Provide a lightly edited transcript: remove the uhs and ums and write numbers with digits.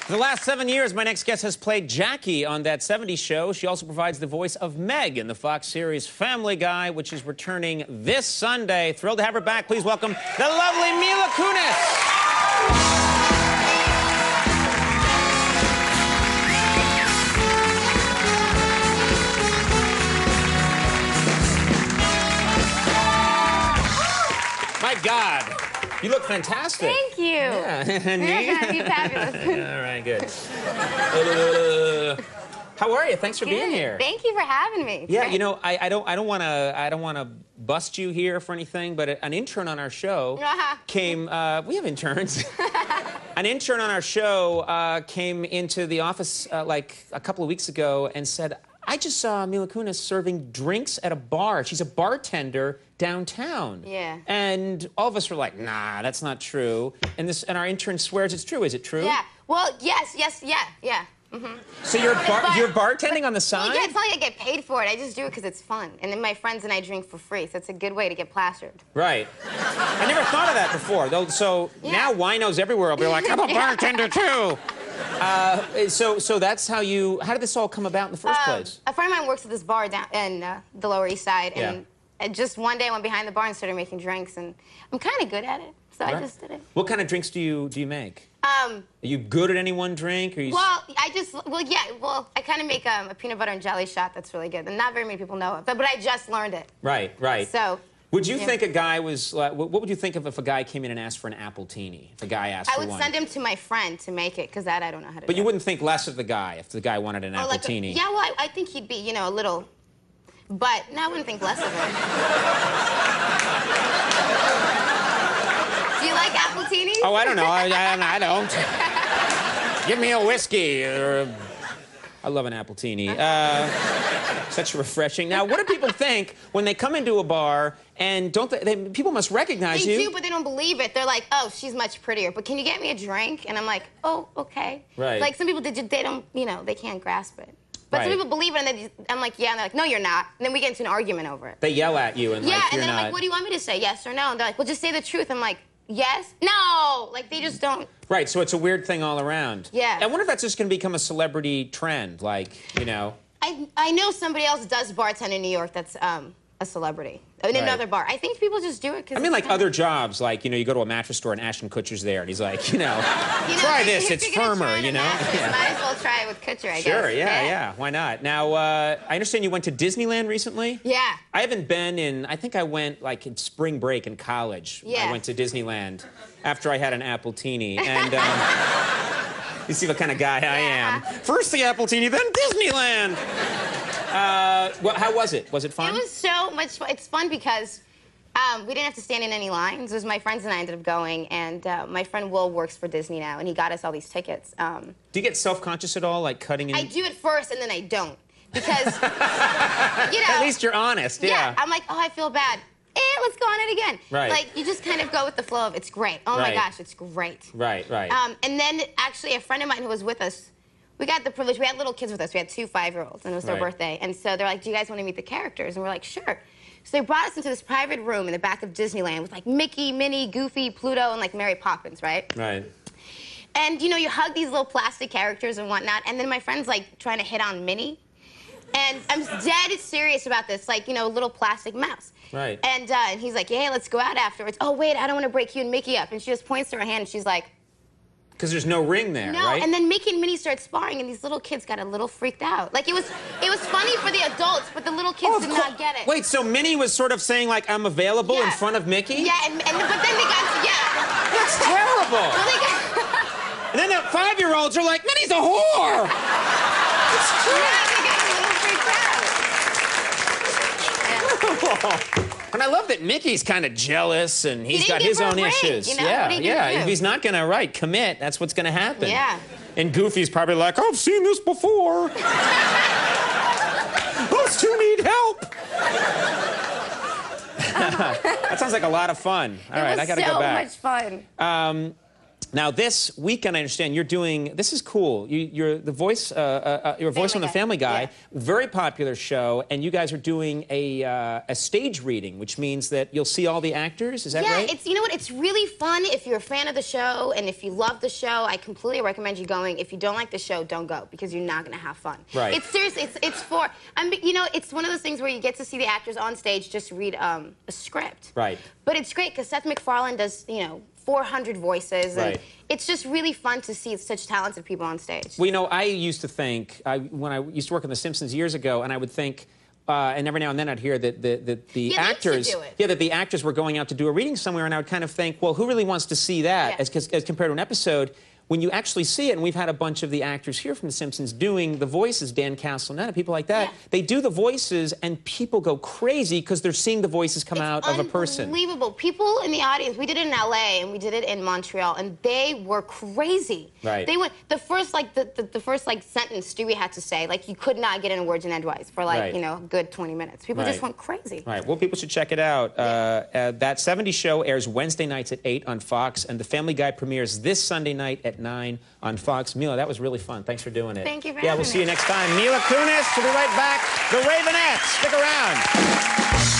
For the last 7 years, my next guest has played Jackie on That 70s Show. She also provides the voice of Meg in the Fox series Family Guy, which is returning this Sunday. Thrilled to have her back. Please welcome the lovely Mila Kunis. My God, you look fantastic. Thank you. Yeah. You're fabulous. All right, good. How are you? Thanks for being here. Thank you for having me. It's yeah, great. you know, I don't want to bust you here for anything, but an intern on our show came. We have interns. An intern on our show came into the office like a couple of weeks ago and said, I just saw Mila Kunis serving drinks at a bar. She's a bartender downtown. Yeah. And all of us were like, nah, that's not true. And our intern swears it's true. Is it true? Yeah. Well, yes, yeah. Mm-hmm. So you're bartending on the side? Well, yeah, it's not like I get paid for it. I just do it because it's fun. And then my friends and I drink for free, so it's a good way to get plastered. Right. I never thought of that before. Though, so now winos everywhere will be like, I'm a bartender too. So that's how did this all come about in the first place? A friend of mine works at this bar down in the Lower East Side, and just one day I went behind the bar and started making drinks, and I'm kind of good at it, so I just did it. What kind of drinks do you make? Are you good at any one drink? Or Well, I kind of make a peanut butter and jelly shot that's really good, and not very many people know it, but I just learned it. Right. So. Would you think a guy was, what would you think of if a guy came in and asked for an appletini? If a guy asked for one? I would send him to my friend to make it, because that I don't know how to do. But you wouldn't think less of the guy if the guy wanted an appletini? Yeah, well, I think he'd be, you know, a little, but no, I wouldn't think less of him. Do you like appletinis? Oh, I don't know. I don't. Give me a whiskey or I love an appletini. Such refreshing. Now, what do people think when they come into a bar and people must recognize you? They do, but they don't believe it. They're like, oh, she's much prettier, but can you get me a drink? And I'm like, oh, okay. Right. Like, some people, they don't, you know, they can't grasp it. But some people believe it, and I'm like, yeah, and they're like, no, you're not. And then we get into an argument over it. They yell at you and like, you're not. Yeah, and then I'm like, what do you want me to say, yes or no? And they're like, well, just say the truth. I'm like, yes? No! Like, they just don't. Right, so it's a weird thing all around. Yeah. I wonder if that's just going to become a celebrity trend, like, you know. I know somebody else does bartend in New York that's a celebrity. In another bar. I think people just do it because... I mean, like other jobs, like, you know, you go to a mattress store and Ashton Kutcher's there, and he's like, you know, try this, it's firmer, you know? Yeah. Might as well try it with Kutcher, I guess. Sure, yeah, why not? Now, I understand you went to Disneyland recently? Yeah. I haven't been in, I think I went, like, in spring break in college. Yeah. I went to Disneyland after I had an appletini, and, you see what kind of guy I am. First the appletini, then Disneyland! Well, how was it? Was it fun? It was so much fun. It's fun because we didn't have to stand in any lines. It was my friends and I ended up going, and my friend Will works for Disney now, and he got us all these tickets. Do you get self-conscious at all, like cutting in? I do it first, and then I don't. Because, you know... At least you're honest, yeah. I'm like, oh, I feel bad. Let's go on it again. Right. Like, you just kind of go with the flow of, it's great. Oh, my gosh, it's great. Right. And then, actually, a friend of mine who was with us, we got the privilege. We had little kids with us. We had 2 5-year-olds, and it was their birthday. And so they're like, do you guys want to meet the characters? And we're like, sure. So they brought us into this private room in the back of Disneyland with, like, Mickey, Minnie, Goofy, Pluto, and, like, Mary Poppins, right? Right. And, you know, you hug these little plastic characters and whatnot, and then my friend's, like, trying to hit on Minnie. And I'm dead serious about this, like, you know, little plastic mouse. Right. And he's like, yeah, let's go out afterwards. Oh, wait, I don't want to break you and Mickey up. And she just points to her hand, and she's like... Because there's no ring there, right? And then Mickey and Minnie started sparring, and these little kids got a little freaked out. Like, it was funny for the adults, but the little kids did not get it. Wait, so Minnie was sort of saying, like, I'm available in front of Mickey? Yeah, but then they got, That's terrible. Well, they got... And then the 5-year-olds are like, Minnie's a whore! It's true. Yeah, they got a little freaked out. Yeah. And I love that Mickey's kind of jealous, and he's got his own issues. You know? Yeah. If he's not gonna commit, that's what's gonna happen. Yeah. And Goofy's probably like, I've seen this before. Those two need help. That sounds like a lot of fun. All right, I gotta go back. It was so much fun. Now, this weekend, I understand you're doing. This is cool. You're the voice. You're a voice on the Family Guy. Yeah. Very popular show, and you guys are doing a stage reading, which means that you'll see all the actors. Is that right? Yeah, you know what? It's really fun if you're a fan of the show, and if you love the show, I completely recommend you going. If you don't like the show, don't go because you're not going to have fun. Right. It's seriously. It's for. You know, it's one of those things where you get to see the actors on stage just read a script. Right. But it's great because Seth MacFarlane does 400 voices, and it's just really fun to see such talented people on stage. Well, you know, I used to think, when I used to work on The Simpsons years ago, and I would think, and every now and then I'd hear that the actors, that the actors were going out to do a reading somewhere, and I would kind of think, well, who really wants to see that as compared to an episode? When you actually see it, and we've had a bunch of the actors here from The Simpsons doing the voices, Dan Castellaneta, people like that, they do the voices, and people go crazy because they're seeing the voices come out of a person. Unbelievable. People in the audience, we did it in L.A., and we did it in Montreal, and they were crazy. Right. They went, the first sentence Stewie had to say, you could not get in words and edgewise for, a good 20 minutes. People just went crazy. Right. Well, people should check it out. That 70s show airs Wednesday nights at 8 on Fox, and The Family Guy premieres this Sunday night at 9 on Fox. Mila, that was really fun. Thanks for doing it. Thank you for having me. We'll see you next time. Mila Kunis, we'll be right back. The Ravenettes, stick around.